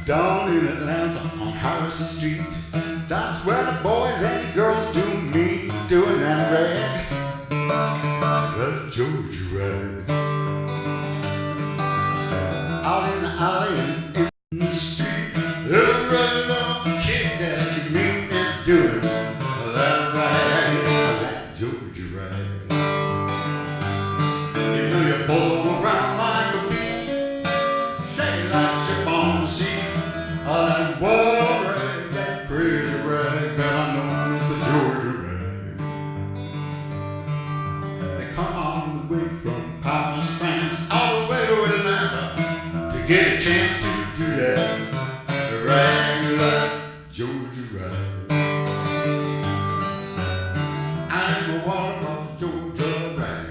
Down in Atlanta on Harris Street, that's where the boys and the girls do meet, doing that rag, that Georgia rag. Out in the alley and in the street, every little kid that you meet is doing that rag, that Georgia rag. You know you bowl around like a bee, shake like ship on the sea. That wild rag, that crazy rag that I know is the Georgia rag. They come all the way from Paris, France, all the way to Atlanta to get a chance to do that rag, that Georgia rag. I'm a wild about the Georgia rag.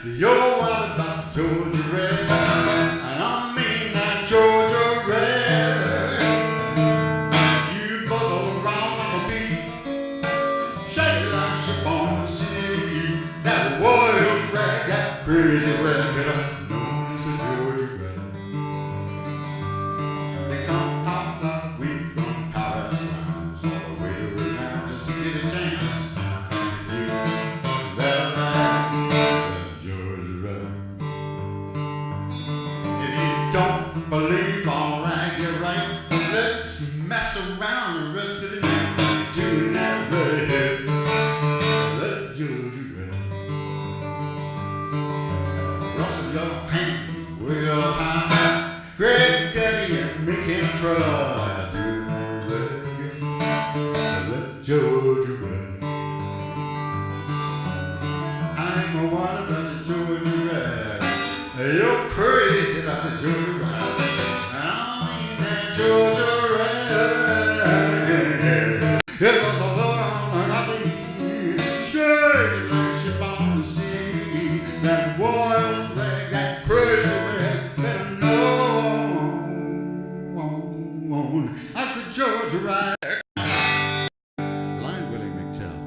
You're wild about the Georgia rag, and I mean that Georgia rag. You buzzle around like a bee, shake it like ship on the sea. That wild rag, that crazy rag that I know is the Georgia rag. They come out like we from Paris, France, all the way to Atlanta just to get a chance. You that rag, that Georgia rag. If you don't believe I'll rag you right, let's mess around the rest of the night doing that rag, that Georgia rag. Rustle your hand way up high, Greg Daddy and make him try doing that rag, that Georgia rag. I'm a wild about the Georgia rag. You're crazy about the Georgia rag. I mean that Georgia rag. It was a love like I think, shake like ship on the sea. That wild rag, that crazy rag that I know, that's the Georgia rag. Blind Willie McTell.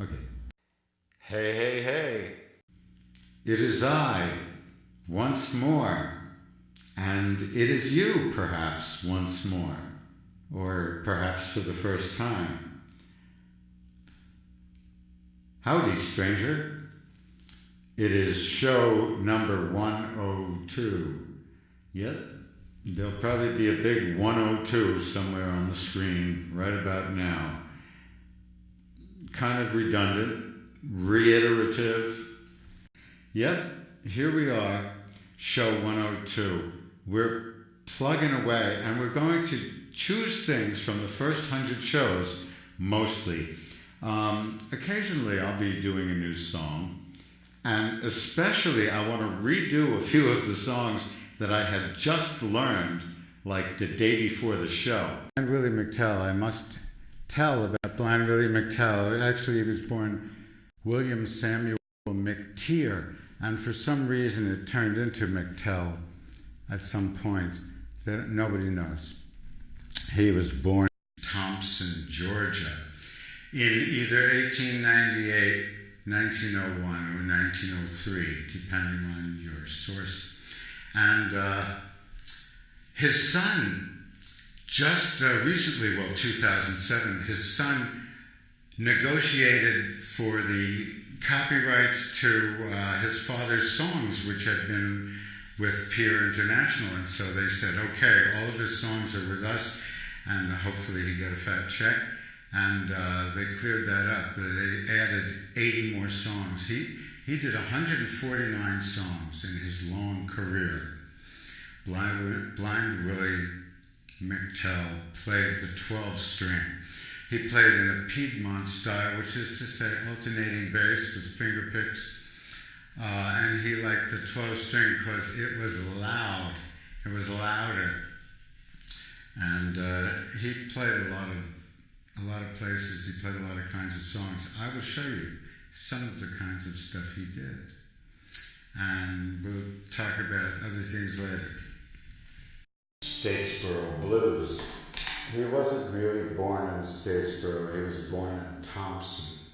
Okay. Hey, hey, hey. It is I, once more, and it is you, perhaps, once more, or perhaps for the first time. Howdy, stranger. It is show number 102. Yep, there'll probably be a big 102 somewhere on the screen right about now. Kind of redundant, reiterative. Yep, here we are, show 102. We're plugging away, and we're going to choose things from the first 100 shows, mostly. Occasionally, I'll be doing a new song, and especially I want to redo a few of the songs that I had just learned, like the day before the show. And Willie McTell, I must tell about Blind Willie McTell. Actually, he was born William Samuel McTeer, and for some reason it turned into McTell at some point that nobody knows. He was born in Thompson, Georgia, in either 1898, 1901, or 1903, depending on your source. And his son, just recently, well, 2007, his son negotiated for the copyrights to his father's songs, which had been with Peer International. And so they said, okay, all of his songs are with us, and hopefully he got a fat check. And they cleared that up. They added 80 more songs. He did 149 songs in his long career. Blind Willie McTell played the 12-string. He played in a Piedmont style, which is to say alternating bass with finger picks. And he liked the 12-string because it was loud. It was louder. And he played a lot of places. He played a lot of kinds of songs. I will show you some of the kinds of stuff he did. And we'll talk about other things later. Statesboro Blues. He wasn't really born in Statesboro. He was born in Thompson.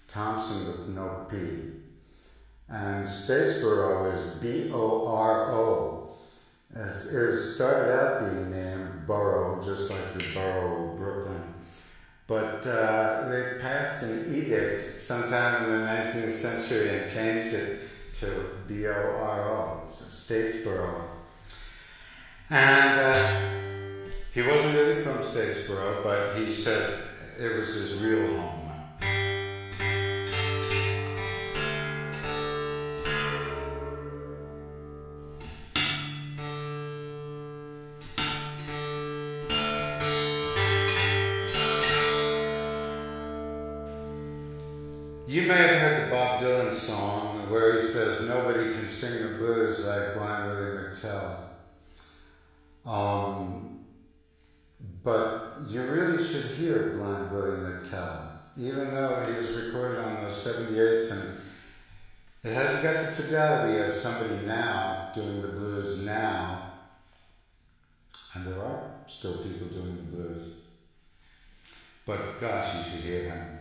Thompson with no P. And Statesboro is B-O-R-O. It started out being named Borough, just like the borough of Brooklyn. But they passed an edict sometime in the 19th century and changed it to B-O-R-O, so Statesboro. And he wasn't really from Statesboro, but he said it was his real home. You may have heard the Bob Dylan song where he says, "Nobody can sing the blues like Blind Willie McTell." But you really should hear Blind Willie McTell, even though he was recorded on those 78s, and it hasn't got the fidelity of somebody now doing the blues now. And there are still people doing the blues. But gosh, you should hear him.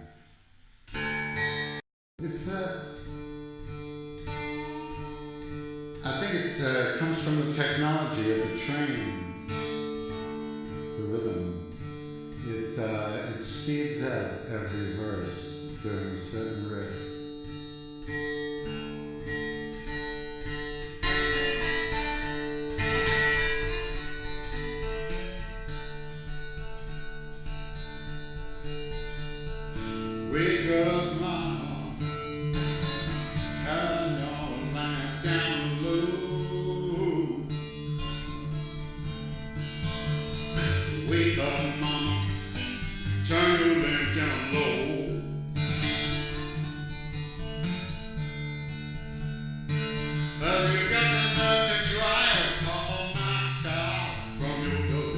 I think it comes from the technology of the train, the rhythm. It speeds up every verse during a certain riff. Wake up, mama, turn your lamp down low. Wake up, mama, turn your lamp down low. Have you got the nerve to try a cup of McTell from your door?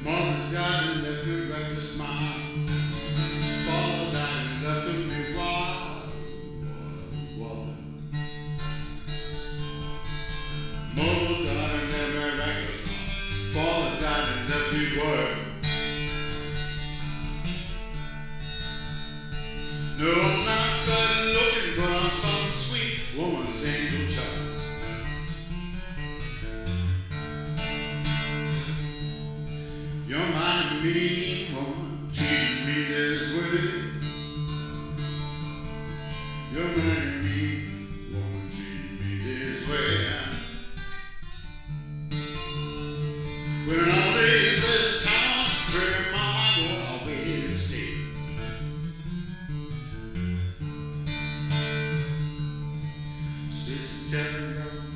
Mother died and left me reckless mind. Father died and left me wild. Mother died and left me reckless mind. Father died and left me wild. No, I'm not good looking, but I'm some sweet woman's angel child. You're my mean woman, treating me this way. You're my mean woman, treating me this way. When I leave this town, pretty mama, go away to stay. Sister, tell me,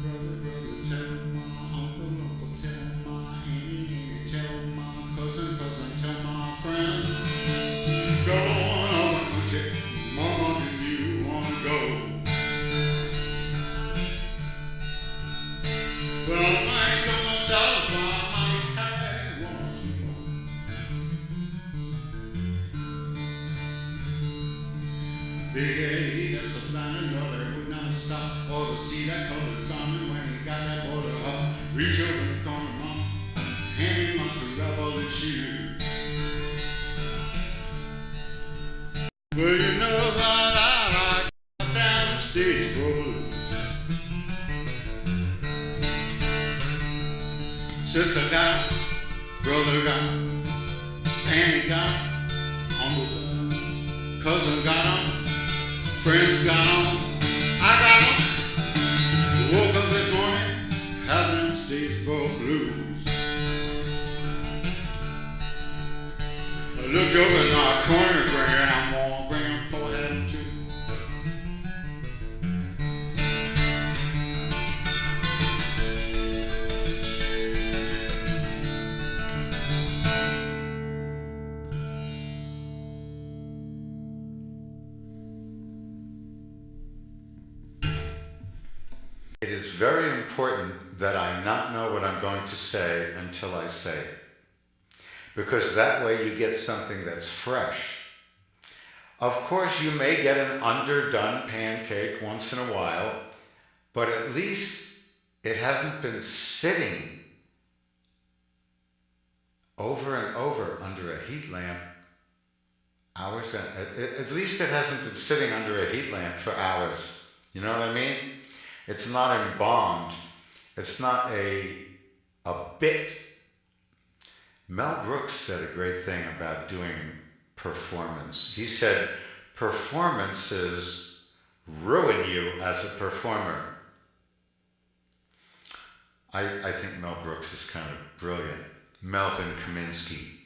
brother, brother, tell my uncle, uncle, tell my auntie, tell my cousin, tell my friend. Go on over country, mama, do you wanna go? Well, I might go myself, I might tag, won't you go? Big A, that's a blind and they would not stop, or to see that colored farming when he got that border up. Reach over the corner, mama, hand him out to rubble and shoe. Well, you know about that, I got down Statesboro. Sister got it, brother got it, auntie got it, uncle got it, cousin got it, friends got it, I got it. Woke up this morning, having Statesboro blues. I looked over in our corner, Grandpa had it too. It is very important that I not know what I'm going to say until I say it, because that way you get something that's fresh. Of course, you may get an underdone pancake once in a while, but at least it hasn't been sitting over and over under a heat lamp Hours, and at least it hasn't been sitting under a heat lamp for hours. You know what I mean? It's not embalmed. It's not a bit. Mel Brooks said a great thing about doing performance. He said, performances ruin you as a performer. I think Mel Brooks is kind of brilliant. Melvin Kaminsky.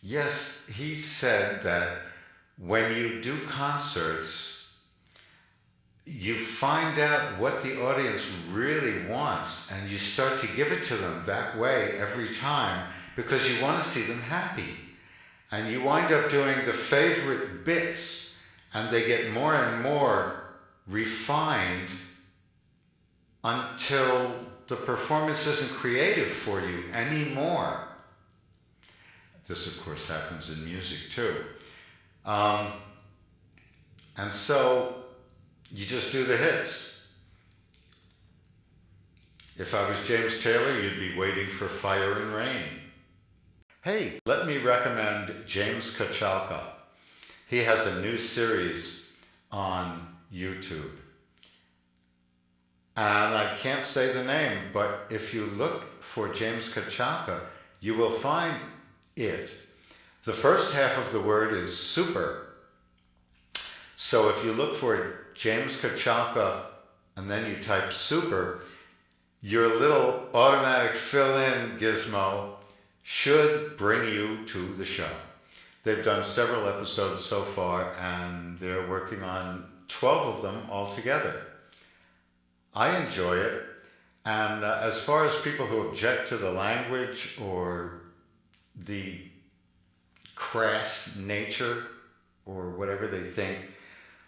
Yes, he said that when you do concerts, you find out what the audience really wants and you start to give it to them that way every time because you want to see them happy. And you wind up doing the favorite bits and they get more and more refined until the performance isn't creative for you anymore. This, of course, happens in music, too. And so you just do the hits. If I was James Taylor, you'd be waiting for Fire and Rain. Hey, let me recommend James Kachalka. He has a new series on YouTube. And I can't say the name, but if you look for James Kachalka, you will find it. The first half of the word is super. So if you look for James Kachalka and then you type super, your little automatic fill-in gizmo should bring you to the show. They've done several episodes so far and they're working on 12 of them altogether. I enjoy it, and as far as people who object to the language or the crass nature or whatever they think,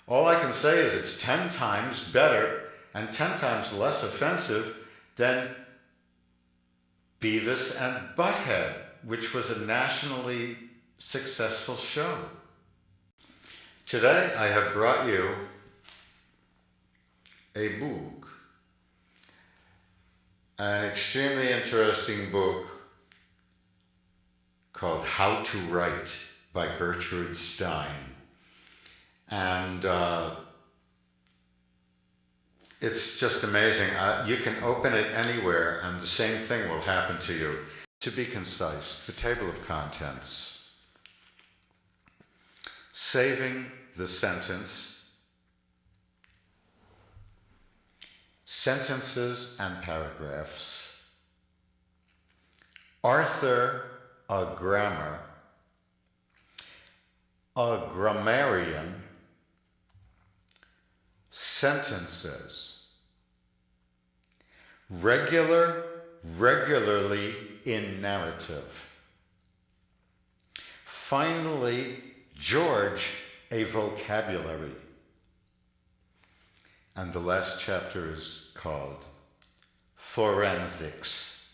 all I can say is it's 10 times better and 10 times less offensive than Beavis and Butthead, which was a nationally successful show. Today I have brought you a book. An extremely interesting book called How to Write by Gertrude Stein. And it's just amazing. You can open it anywhere and the same thing will happen to you. To be concise, the table of contents. Saving the sentence. Sentences and paragraphs. Arthur, a grammar. A grammarian. Sentences. Regularly in narrative. Finally, George, a vocabulary. And the last chapter is called Forensics.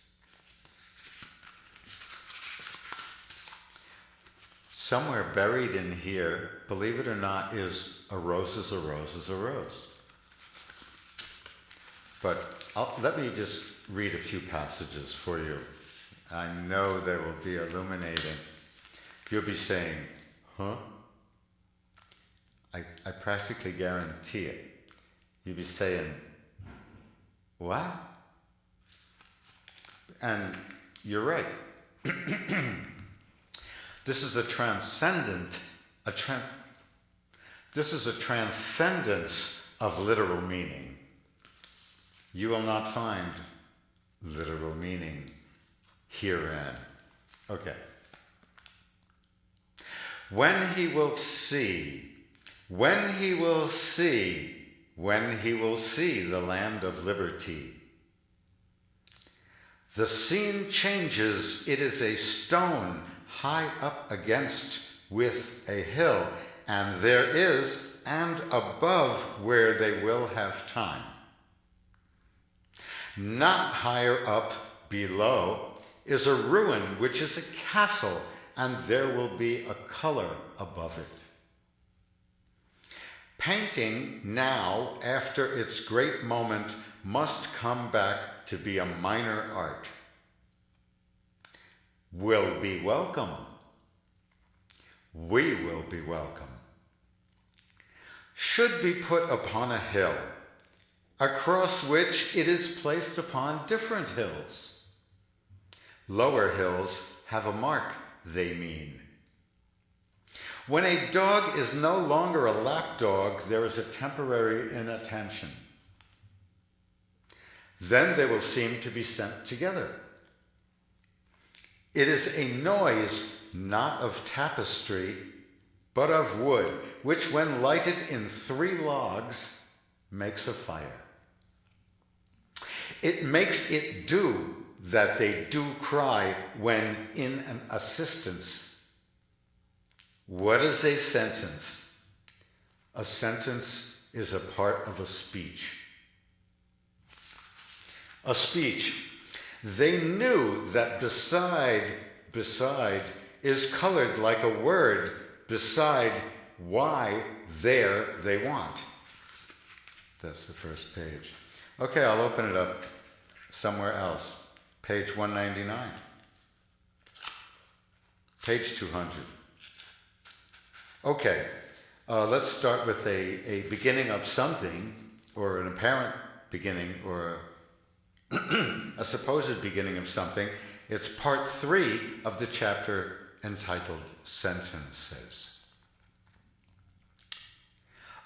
Somewhere buried in here, believe it or not, is a rose is a rose is a rose. But let me just read a few passages for you. I know they will be illuminating. You'll be saying, huh? I practically guarantee it. You'd be saying, what? And you're right. This is a transcendence of literal meaning. You will not find literal meaning herein. Okay. When he will see the land of liberty. The scene changes, it is a stone high up against with a hill, and there is, and above where they will have time. Not higher up below is a ruin, which is a castle, and there will be a color above it. Painting now, after its great moment, must come back to be a minor art. will be welcome. We will be welcome. Should be put upon a hill, across which it is placed upon different hills. Lower hills have a mark, they mean. When a dog is no longer a lap dog, there is a temporary inattention. Then they will seem to be sent together. It is a noise not of tapestry, but of wood, which when lighted in 3 logs makes a fire. It makes it do that they do cry when in an assistance. What is a sentence? A sentence is a part of a speech. A speech. They knew that beside is colored like a word beside why there they want. That's the first page. Okay, I'll open it up somewhere else. Page 199. Page 200. Okay, let's start with a beginning of something, or an apparent beginning, or a supposed beginning of something. It's part 3 of the chapter entitled Sentences.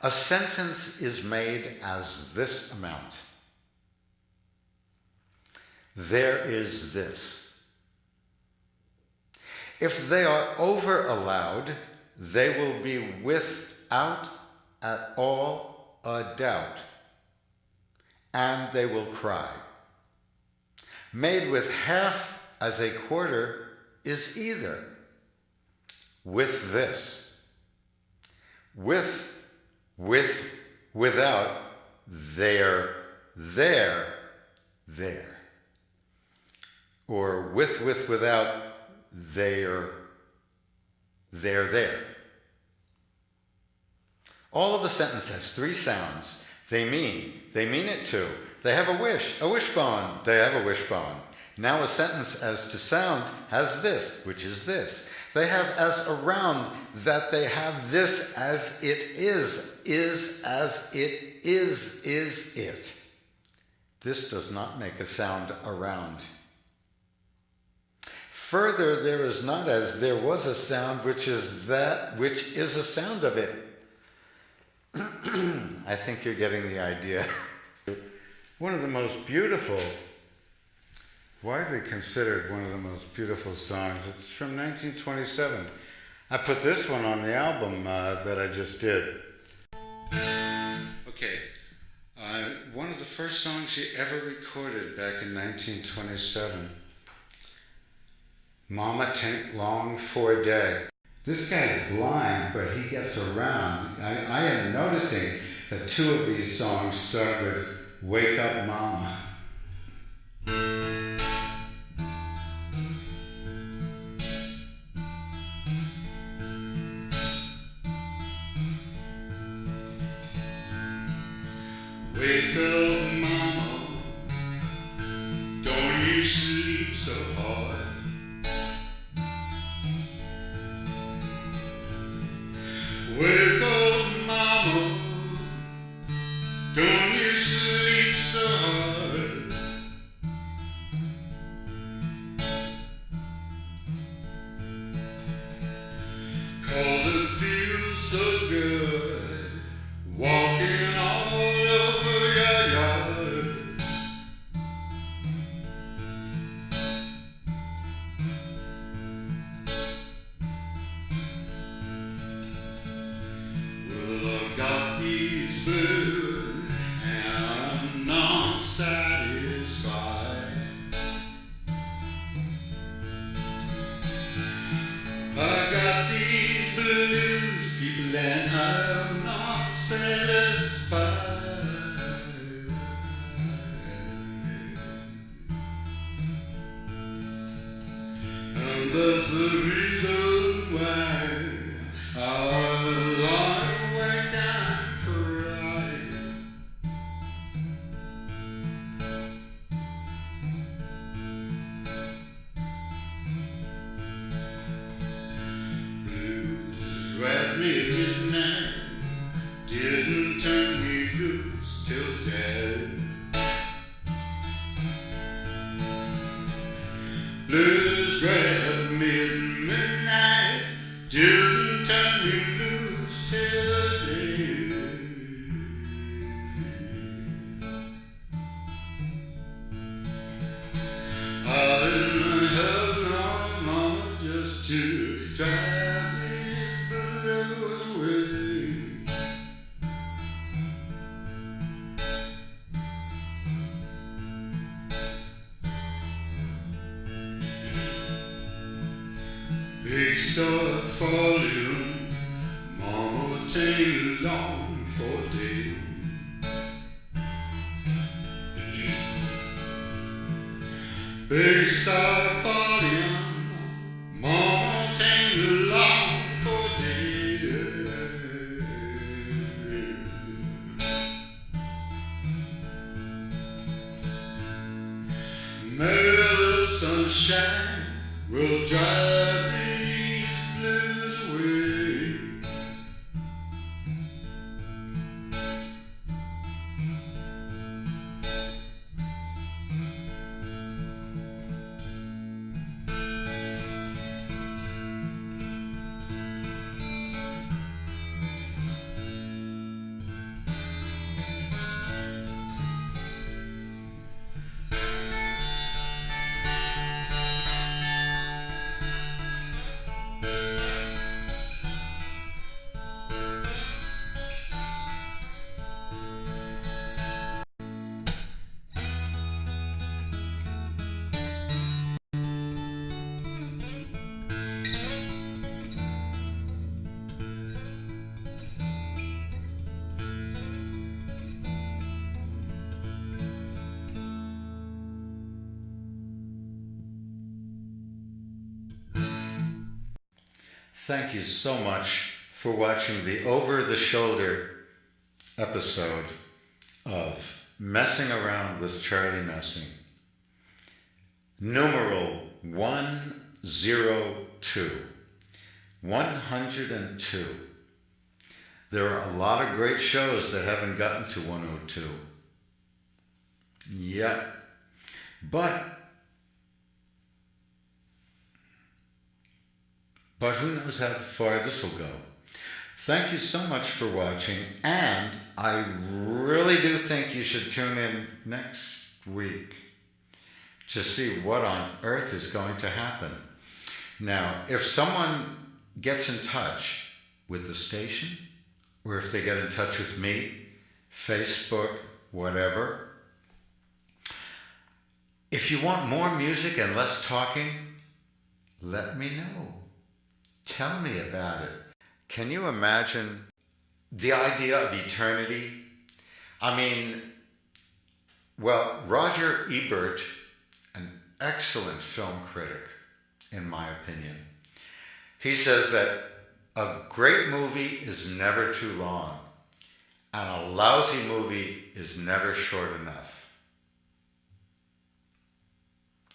A sentence is made as this amount. There is this. If they are over allowed, they will be without at all a doubt, and they will cry. Made with half as a quarter is either. With this. Without, there. Or without, there. All of the sentence has 3 sounds. They mean it too. They have a wishbone, they have a wishbone. Now a sentence as to sound has this, which is this. They have as around that they have this as it is as it is it. This does not make a sound around. Further, there is not as there was a sound, which is that which is a sound of it. I think you're getting the idea. One of the most beautiful, widely considered one of the most beautiful songs. It's from 1927. I put this one on the album that I just did. Okay, one of the first songs he ever recorded back in 1927. Mama Tain't Long for a Day. This guy's blind, but he gets around. I am noticing that 2 of these songs start with Wake Up Mama. Wake up mama, don't you sleep so hard. Wake up, mama, don't you sleep so hard. 'Cause it feels so good walking all over your yard. Got these blues and I'm not satisfied. I got these blues, people, and I'm not satisfied. And that's the reason why I lie awake and cry. grabbed me at midnight, didn't turn me loose till dead. Blues grabbed me at midnight, didn't turn me loose till dead. I didn't have no mama just to drive these blues away. Big start falling, mama take long for a day. Big star falling, mama take long for a day. Maybe the sunshine will drive these blues away. Thank you so much for watching the over-the-shoulder episode of Messing Around with Charlie Messing. Numeral 102. 102. There are a lot of great shows that haven't gotten to 102 yet. But who knows how far this will go. Thank you so much for watching, and I really do think you should tune in next week to see what on earth is going to happen. Now, if someone gets in touch with the station, or if they get in touch with me, Facebook, whatever, if you want more music and less talking, let me know. Tell me about it. Can you imagine the idea of eternity? I mean, well, Roger Ebert, an excellent film critic, in my opinion, he says that a great movie is never too long, and a lousy movie is never short enough.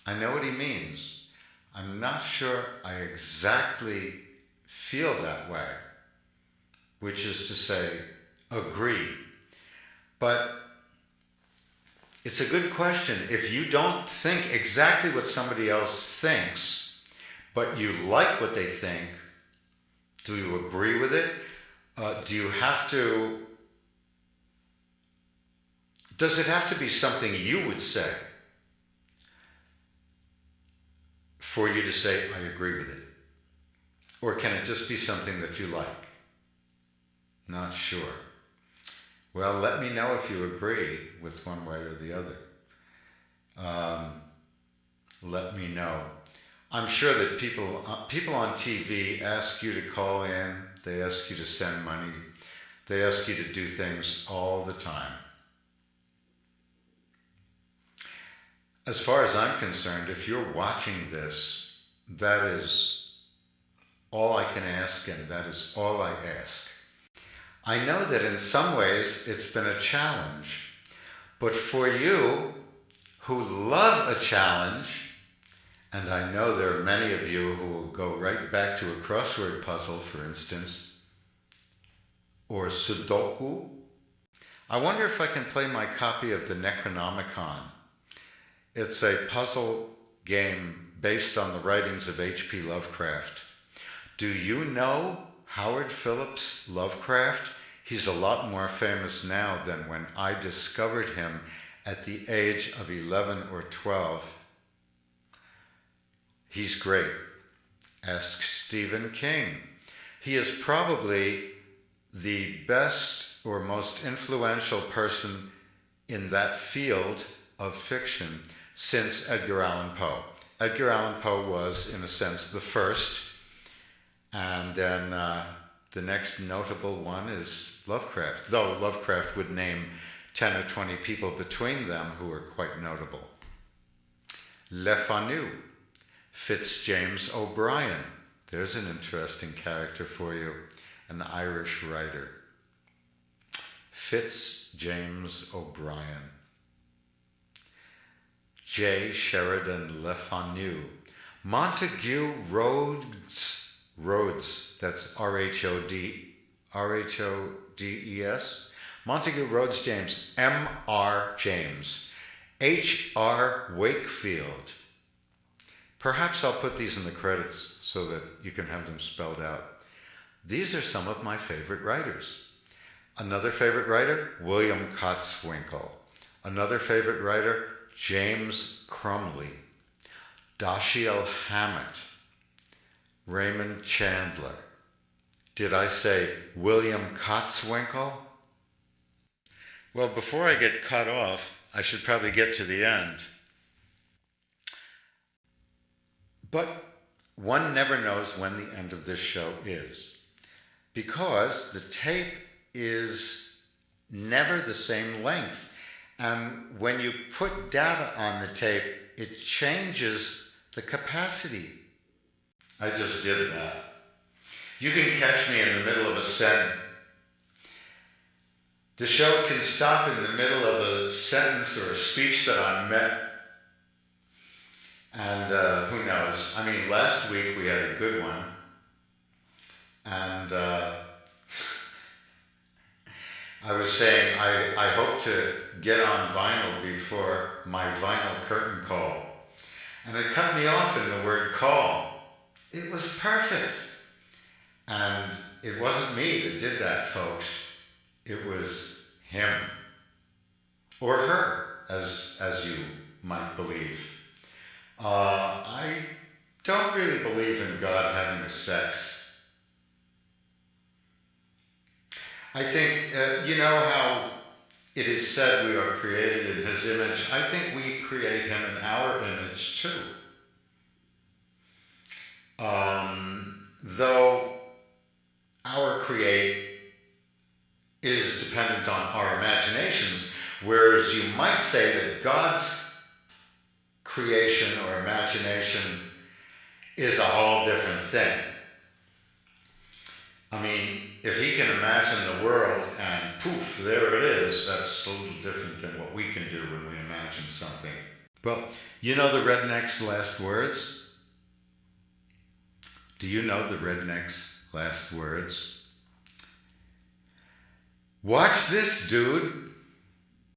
I know what he means. I'm not sure I exactly feel that way, which is to say, agree. But it's a good question. If you don't think exactly what somebody else thinks, but you like what they think, do you agree with it? Do you have to, does it have to be something you would say for you to say, I agree with it? Or can it just be something that you like? Not sure. Well, let me know if you agree with one way or the other. Let me know. I'm sure that people on TV ask you to call in. They ask you to send money. They ask you to do things all the time. As far as I'm concerned, if you're watching this, that is all I can ask, and that is all I ask. I know that in some ways it's been a challenge, but for you who love a challenge, And I know there are many of you who will go right back to a crossword puzzle, for instance, or Sudoku. I wonder if I can play my copy of the Necronomicon. It's a puzzle game based on the writings of H.P. Lovecraft. Do you know Howard Phillips Lovecraft? He's a lot more famous now than when I discovered him at the age of 11 or 12. He's great. Ask Stephen King. He is probably the best or most influential person in that field of fiction since Edgar Allan Poe. Edgar Allan Poe was, in a sense, the first, and then the next notable one is Lovecraft, though Lovecraft would name 10 or 20 people between them who are quite notable. Le Fanu, Fitzjames O'Brien. There's an interesting character for you, an Irish writer. Fitzjames O'Brien. J. Sheridan Le Fanu. Montague Rhodes, that's R-H-O-D-E-S. Montague Rhodes James, M.R. James. H.R. Wakefield. Perhaps I'll put these in the credits so that you can have them spelled out. These are some of my favorite writers. Another favorite writer, William Cotswinkle. Another favorite writer, James Crumley. Dashiell Hammett. Raymond Chandler. Did I say William Cotswinkle? Well, before I get cut off, I should probably get to the end. But one never knows when the end of this show is, because the tape is never the same length. And when you put data on the tape, it changes the capacity. I just did that. You can catch me in the middle of a sentence. The show can stop in the middle of a sentence or a speech that I meant. And who knows? I mean, last week we had a good one. And I was saying I hope to get on vinyl before my vinyl curtain call. And it cut me off in the word call. It was perfect. And it wasn't me that did that, folks. It was him. Or her, as you might believe. I don't really believe in God having a sex. I think, you know how it is said we are created in his image? I think we create him in our image too. Though our create is dependent on our imaginations, whereas you might say that God's creation or imagination is a whole different thing. I mean, if he can imagine the world and poof, there it is, that's a little different than what we can do when we imagine something. Well, you know the Redneck's last words? Do you know the Redneck's last words? Watch this, dude.